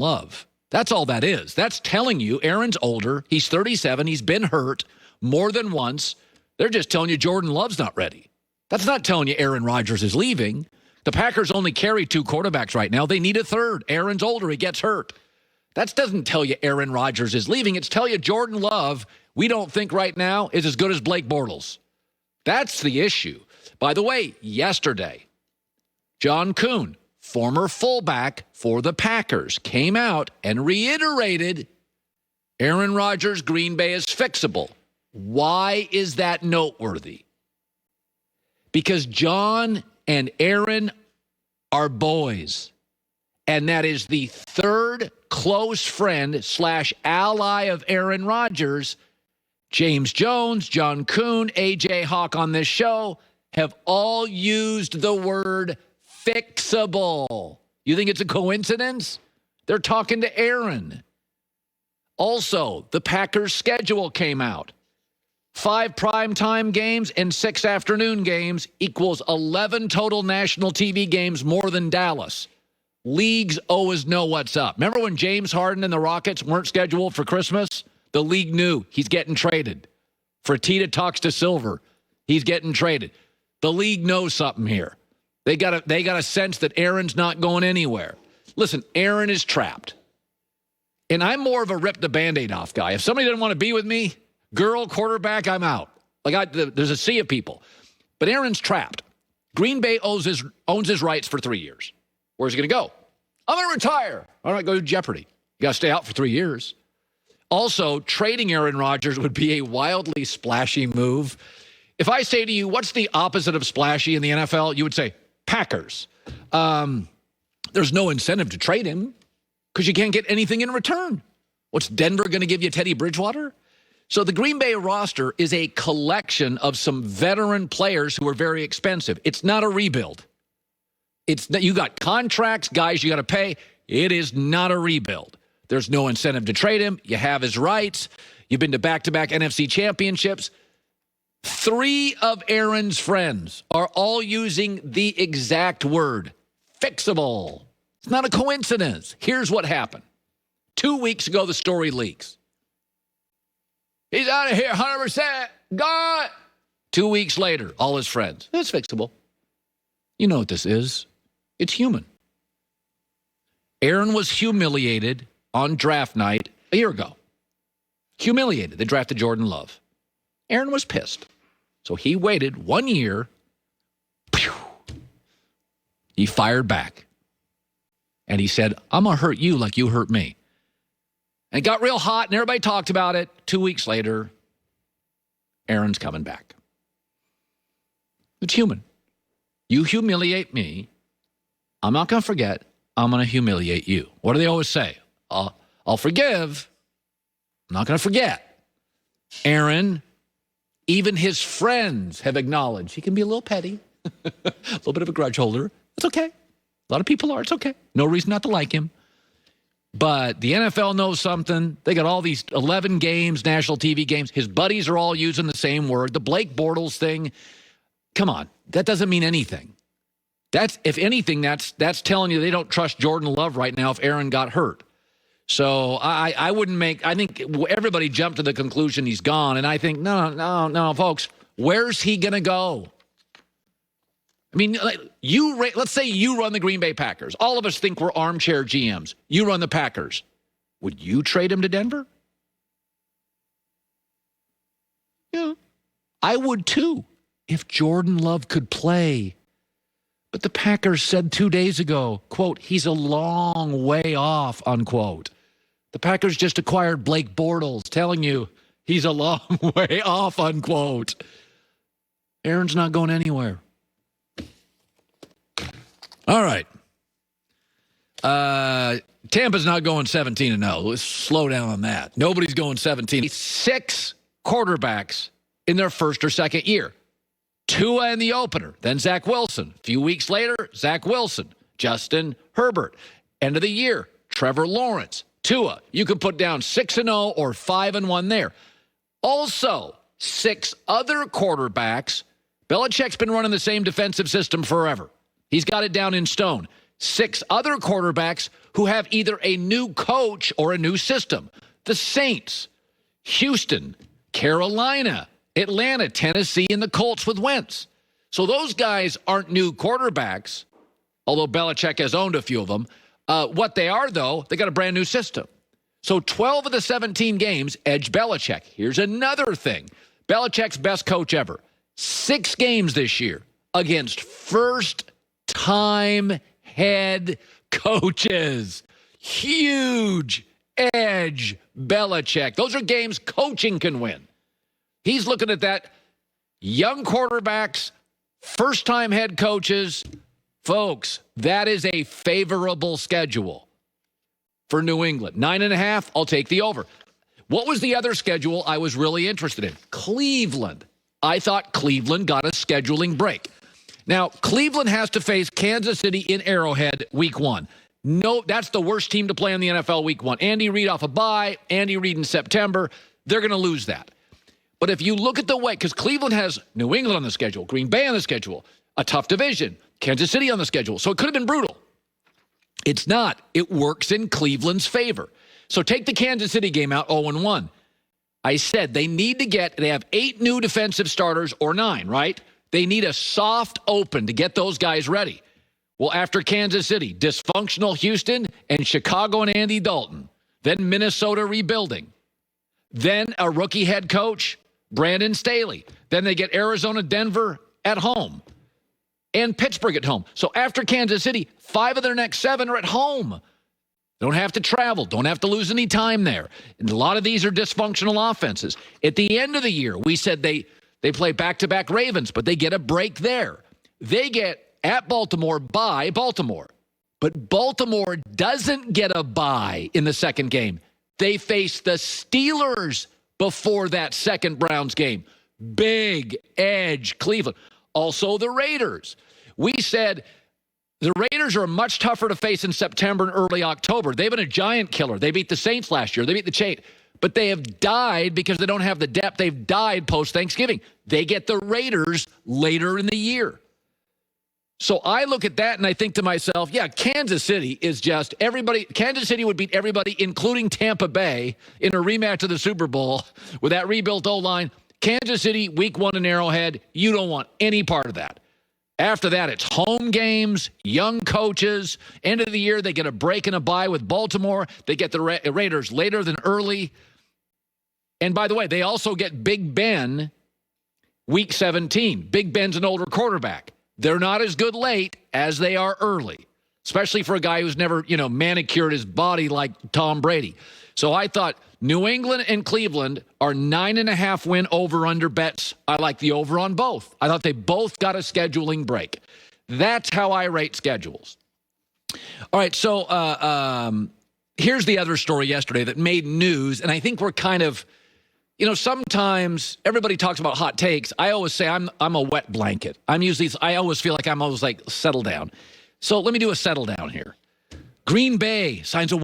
Love. That's all that is. That's telling you Aaron's older. He's 37. He's been hurt more than once. They're just telling you Jordan Love's not ready. That's not telling you Aaron Rodgers is leaving. The Packers only carry 2 quarterbacks right now. They need a third. Aaron's older. He gets hurt. That doesn't tell you Aaron Rodgers is leaving. It's tell you Jordan Love, we don't think right now, is as good as Blake Bortles. That's the issue. By the way, yesterday, John Kuhn, former fullback for the Packers, came out and reiterated Aaron Rodgers' Green Bay is fixable. Why is that noteworthy? Because John and Aaron are boys. And that is the third close friend / ally of Aaron Rodgers. James Jones, John Kuhn, A.J. Hawk on this show have all used the word fixable. You think it's a coincidence? They're talking to Aaron. Also, the Packers' schedule came out. 5 primetime games and 6 afternoon games equals 11 total national TV games more than Dallas. Leagues always know what's up. Remember when James Harden and the Rockets weren't scheduled for Christmas? The league knew he's getting traded. Fertitta talks to Silver. He's getting traded. The league knows something here. They got a sense that Aaron's not going anywhere. Listen, Aaron is trapped. And I'm more of a rip the Band-Aid off guy. If somebody doesn't want to be with me, girl, quarterback, I'm out. There's a sea of people. But Aaron's trapped. Green Bay owns his rights for 3 years. Where's he going to go? I'm going to retire. All right, go to Jeopardy. You got to stay out for 3 years. Also, trading Aaron Rodgers would be a wildly splashy move. If I say to you, what's the opposite of splashy in the NFL? You would say, Packers. There's no incentive to trade him because you can't get anything in return. What's Denver going to give you, Teddy Bridgewater? So the Green Bay roster is a collection of some veteran players who are very expensive. It's not a rebuild. You got contracts, guys you got to pay. It is not a rebuild. There's no incentive to trade him. You have his rights. You've been to back-to-back NFC championships. 3 of Aaron's friends are all using the exact word, fixable. It's not a coincidence. Here's what happened. 2 weeks ago, the story leaks. He's out of here, 100%. Gone. 2 weeks later, all his friends. It's fixable. You know what this is. It's human. Aaron was humiliated on draft night a year ago. Humiliated. They drafted Jordan Love. Aaron was pissed. So he waited 1 year. Pew, he fired back. And he said, I'm going to hurt you like you hurt me. And it got real hot, and everybody talked about it. 2 weeks later, Aaron's coming back. It's human. You humiliate me. I'm not going to forget. I'm going to humiliate you. What do they always say? I'll forgive. I'm not going to forget. Aaron, even his friends have acknowledged he can be a little petty, a little bit of a grudge holder. It's okay. A lot of people are. It's okay. No reason not to like him. But the NFL knows something. They got all these 11 games, national TV games. His buddies are all using the same word. The Blake Bortles thing, come on. That doesn't mean anything. If anything, that's telling you they don't trust Jordan Love right now if Aaron got hurt. So I think everybody jumped to the conclusion he's gone. And I think, no, folks, where's he going to go? I mean, let's say you run the Green Bay Packers. All of us think we're armchair GMs. You run the Packers. Would you trade him to Denver? Yeah, I would too, if Jordan Love could play. But the Packers said 2 days ago, quote, he's a long way off, unquote. The Packers just acquired Blake Bortles, telling you he's a long way off, unquote. Aaron's not going anywhere. All right. Tampa's not going 17-0. Let's slow down on that. Nobody's going 17. 6 quarterbacks in their first or second year. Tua in the opener, then Zach Wilson. A few weeks later, Zach Wilson, Justin Herbert. End of the year, Trevor Lawrence, Tua. You can put down 6-0 or 5-1 there. Also, 6 other quarterbacks. Belichick's been running the same defensive system forever. He's got it down in stone. 6 other quarterbacks who have either a new coach or a new system. The Saints, Houston, Carolina, Atlanta, Tennessee, and the Colts with Wentz. So those guys aren't new quarterbacks, although Belichick has owned a few of them. What they are, though, they got a brand new system. So 12 of the 17 games, edge Belichick. Here's another thing. Belichick's best coach ever. 6 games this year against first-time head coaches. Huge edge Belichick. Those are games coaching can win. He's looking at that. Young quarterbacks, first-time head coaches. Folks, that is a favorable schedule for New England. 9.5, I'll take the over. What was the other schedule I was really interested in? Cleveland. I thought Cleveland got a scheduling break. Now, Cleveland has to face Kansas City in Arrowhead week 1. No, that's the worst team to play in the NFL week 1. Andy Reid off a bye, Andy Reid in September. They're going to lose that. But if you look at the way, because Cleveland has New England on the schedule, Green Bay on the schedule, a tough division, Kansas City on the schedule. So it could have been brutal. It's not. It works in Cleveland's favor. So take the Kansas City game out 0-1. I said they have 8 new defensive starters or 9, right? They need a soft open to get those guys ready. Well, after Kansas City, dysfunctional Houston and Chicago and Andy Dalton. Then Minnesota rebuilding. Then a rookie head coach, Brandon Staley. Then they get Arizona, Denver at home. And Pittsburgh at home. So after Kansas City, 5 of their next 7 are at home. Don't have to travel. Don't have to lose any time there. And a lot of these are dysfunctional offenses. At the end of the year, we said they play back-to-back Ravens, but they get a break there. They get at Baltimore by Baltimore. But Baltimore doesn't get a bye in the second game. They face the Steelers before that second Browns game. Big edge Cleveland. Also the Raiders. We said the Raiders are much tougher to face in September and early October. They've been a giant killer. They beat the Saints last year. They beat the Chain. But they have died because they don't have the depth. They've died post-Thanksgiving. They get the Raiders later in the year. So I look at that and I think to myself, yeah, Kansas City is just everybody. Kansas City would beat everybody, including Tampa Bay, in a rematch of the Super Bowl with that rebuilt O-line. Kansas City, week 1 in Arrowhead, you don't want any part of that. After that, it's home games, young coaches. End of the year, they get a break and a bye with Baltimore. They get the Raiders later than early. And by the way, they also get Big Ben week 17. Big Ben's an older quarterback. They're not as good late as they are early, especially for a guy who's never, manicured his body like Tom Brady. So I thought New England and Cleveland are 9.5 win over-under bets. I like the over on both. I thought they both got a scheduling break. That's how I rate schedules. All right, so here's the other story yesterday that made news, and I think we're kind of, sometimes everybody talks about hot takes. I always say I'm a wet blanket. I always feel like I'm always like, settle down. So let me do a settle down here. Green Bay signs a